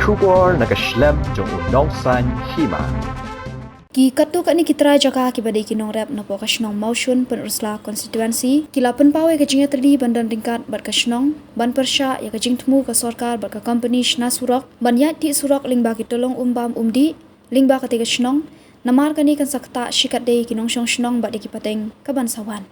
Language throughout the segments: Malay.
Shubor nakaslem jong unongsan hima. Ki katu kani kitra jaka ki badai kinong rap na po kasnong motion penurusla konstituensi kila penpawe kajing terdi bandan ringkat bat kasnong ban persya ya kajing temu ke sorkar bat ke company shna surok ban ya ti surok lingba ki tolong umbam umdi lingba kate kasnong namar kani kan sakta shikat dei kinong shong shnong bat ki pateng ka ban sawan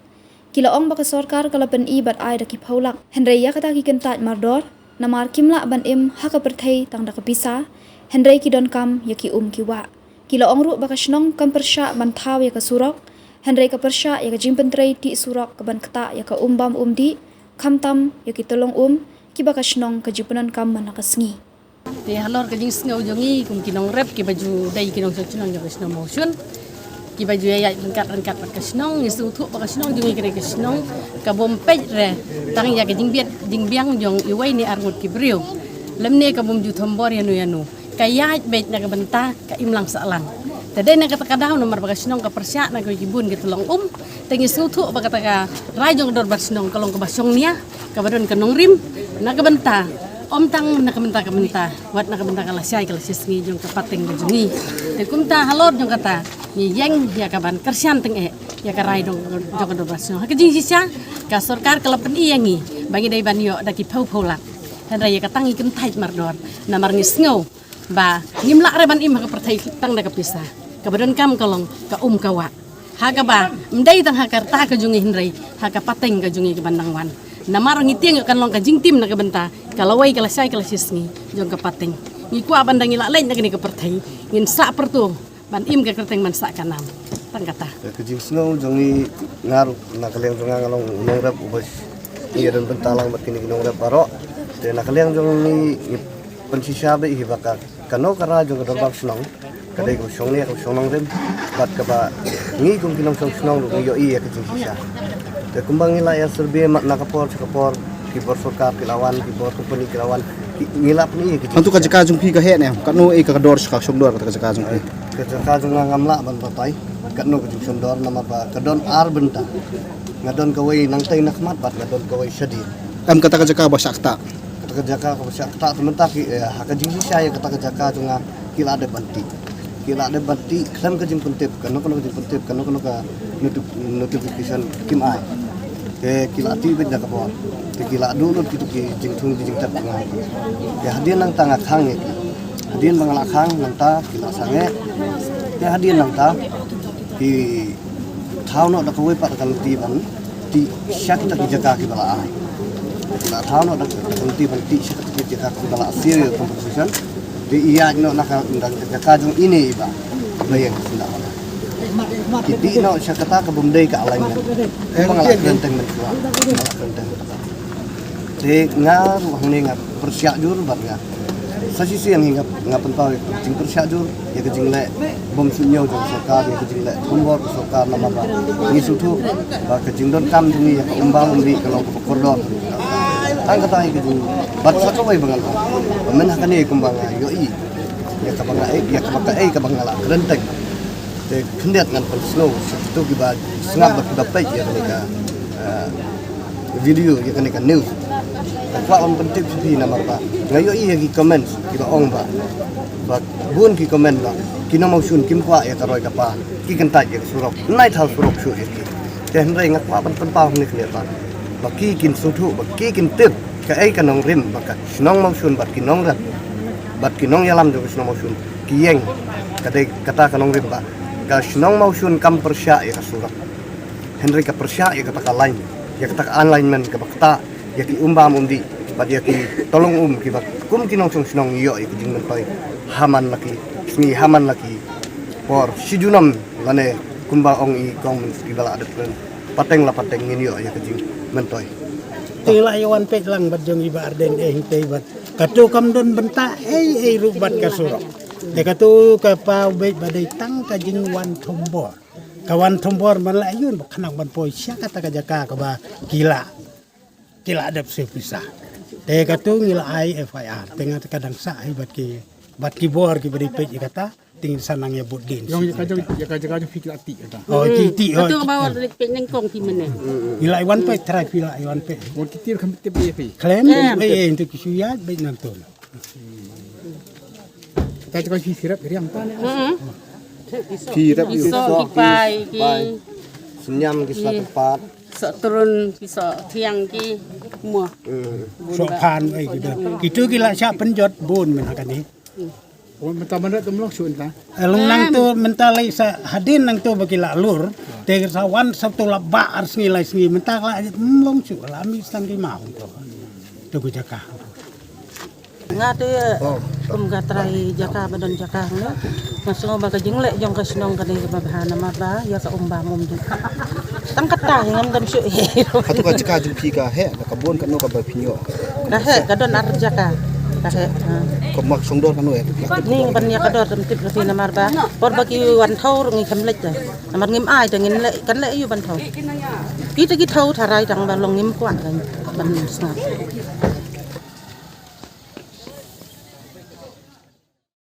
kila ong ba ke sorkar kala pen I bat ai da ki phaulak henrei ya kata ki kentat mardor namar kimla ban im haka perthei tang da kapisa henrei ki don kam ya ki ki wa kila ongru bakasnong kam persya ban thaw ya ka surok henrei ka persya ya ka jimpentrei ti surok ka ban kata ya ka umbam umdi khamtam ya ki tolong ki bakasnong ka jipunan kam man ka sngi te halor ka jing sngo jongi kum kinong rep ki baju dai kinong sochnong ya kasnong motion ki baju ya rengkat pat kasnong isu thu bakasnong jongi kre kasnong ka bompej re tang ya ka jing biang jong iwai ni arngut ki brio lemne ka bom ju thombor yanu kaya bet na kabenta ka imlang saalan tade na katakadaw nomor bakasnong ka persya na kibun gitulong tengis sutu bakata ka rajong dor bakasnong kalong ka basyong niya kabadon kanong rim na kabenta tang na kabenta wat na kabenta kalasay kalasisngi jong kapating bajungi te kumta halor jong kata ni yeng ya kaban kersian teng ya ka rajdong jong dor bakasnong hakajing sisa ka sorkar kalapen iyangi bagi dai banyo daki pau-paulak dan raya katangi kentait mardor namar ngisngo ba ngimla reban im ka perthai tang da kapisa kabadon kam kalong ka kawa haga ba mdai tang hakarta ka jungi hinrei haka pateng ka jungi ka bandangwan namar ngitieng kan long ka jingtim na ka benta kalawai kalasai kalasisngi jong ka pateng ngikwa bandang ila lain na kini ka perthai ngin sa pertu ban im ka kerteng man sa kanam tang kata ka jingsno jongi ngaru na kaleng jonga ngalong unong rap ubas iya dan bentalang bat kini unong rap baro te na kaleng jongi pensisyabe hibaka kano kara jong kadar snong kadai ko song ne ko sonong rem bat ka ba ngi kum kinong song snong ro yo iya ka sisa te kumbang ila ya serbe mak nakapor ki bor sorkar kilawan ki bor company kilawan ngilap ni ki antu ka jaka jung phi ka he ne kanu e ka dor ska song dor ka jaka jung ka jaka jung ngamla ban papai kanu ka jung dor nama ba kadon ar benta ngadon ka wei nang tai nakmat bat ngadon ka wei shadir am kata ka jaka ba sakta kerjaka ko siya tak sementara haka jing saya kata kerjaka tunga kila ada banti kan ka jing pentip kan jing pentip kan ka notification kim ai ke kila ti bet ka bor ke kila dulu gitu ki jing tung jing tap nga ke hadian nang tanga khang ni hadian mangala khang nang ta kila sange ke hadian nang ta ki thau no da ko we pat kan ti ban ti syak ta ki jaga ki bala ai na thao no da kunti banti sikit jika kudala serial composition di iya no naka ndang jakajung ini iba bayang sila wala kiti no siya kata ka bumday ka alay na pangalak renteng mentua pangalak renteng te nga ruang ni nga persya jur bat nga sa sisi yang hingap nga penpaw jing persya jur ya ke jing le bom sunyo jong sokar ya ke jing le kumbor sokar nama ba ni sutu ba ke jing don kam jing ya umbang umbi kalau kordon ang katay ko bat sa kaway bangal men hakani kumbang yo I ya kabanga la krenteng te khndet ngan pal snow to giba snap ba page ya ka video ya ka news kwa on pentip si na marba ngayo I gi comments giba ong ba bun ki comment ba kino mau sun kim kwa ya taroy ka pa ki kantaj ya surok night house surok shu ya te hnrei ngakwa ban pa ni khne ba baki kin sutu baki kin tip ka ai kanong rim baka snong mausun bat kinong rat bat kinong yalam jo snong mausun kiyeng kadai kata kanong rim ba ka snong mausun kam persya ya surat henry ka persya ya kata lain ya kata alignment ka bakta ya ki umbam undi bat ya ki tolong ki bak kum kinong snong yo ya kijing pai haman laki sni haman laki por sijunam lane kumba ong I kong ibala adat pateng ngin yo ya kijing mentoy tila yawan pe lang bat jong iba arden hintay bat katu kam don benta rubat kasurok de katu ka pa bet badai tang ka jing wan thombor kawan thombor malayun kanang ban poi sia kata ka jaka ka ba kila adap se pisah de katu ngila ai FIR tengah kadang sa bat ki bor ki bari pe kata tingin sanang ya budin yang jaga fikir ati kata oh kiti oh tu bawa peneng kong ti mene ila iwan pe try pila iwan pe mau kitir kam te pe klaim untuk kisuyat baik nonton ta ko fi sirap riang pa Pi rep yu. Kiso kipai ki senyam ki satu part so turun kiso tiang ki mua. so phan ai gitu ki la sha penjot bun men kan ni Oh, mentah mana tu melong sun ta. Long nang tu mentah lai sa hadin nang tu bagi la lur te sawan sabtu la ba ar sngi lai sngi mentah la long su la mi sang ki mau tu ku jaka nga tu gatrai jaka badan jaka ne masung ba ka jingle jong ka sinong ka ni ba bahana ma ba ya sa umba mum ju tang kata ngam dan su Hatu ka caka jung pi ka he ka bon ka no ka ba pinyo. ka he ka don ar jaka ka he Ko mak songdor ka no e. ni ban ya ka dor tam tip ka na mar ba por ba ki wan thau ngi kham lech mar ngim ai ta ngin le kan le yu ban thau ki ta ki thau tharai tang ba long ngim kwan kan ban snap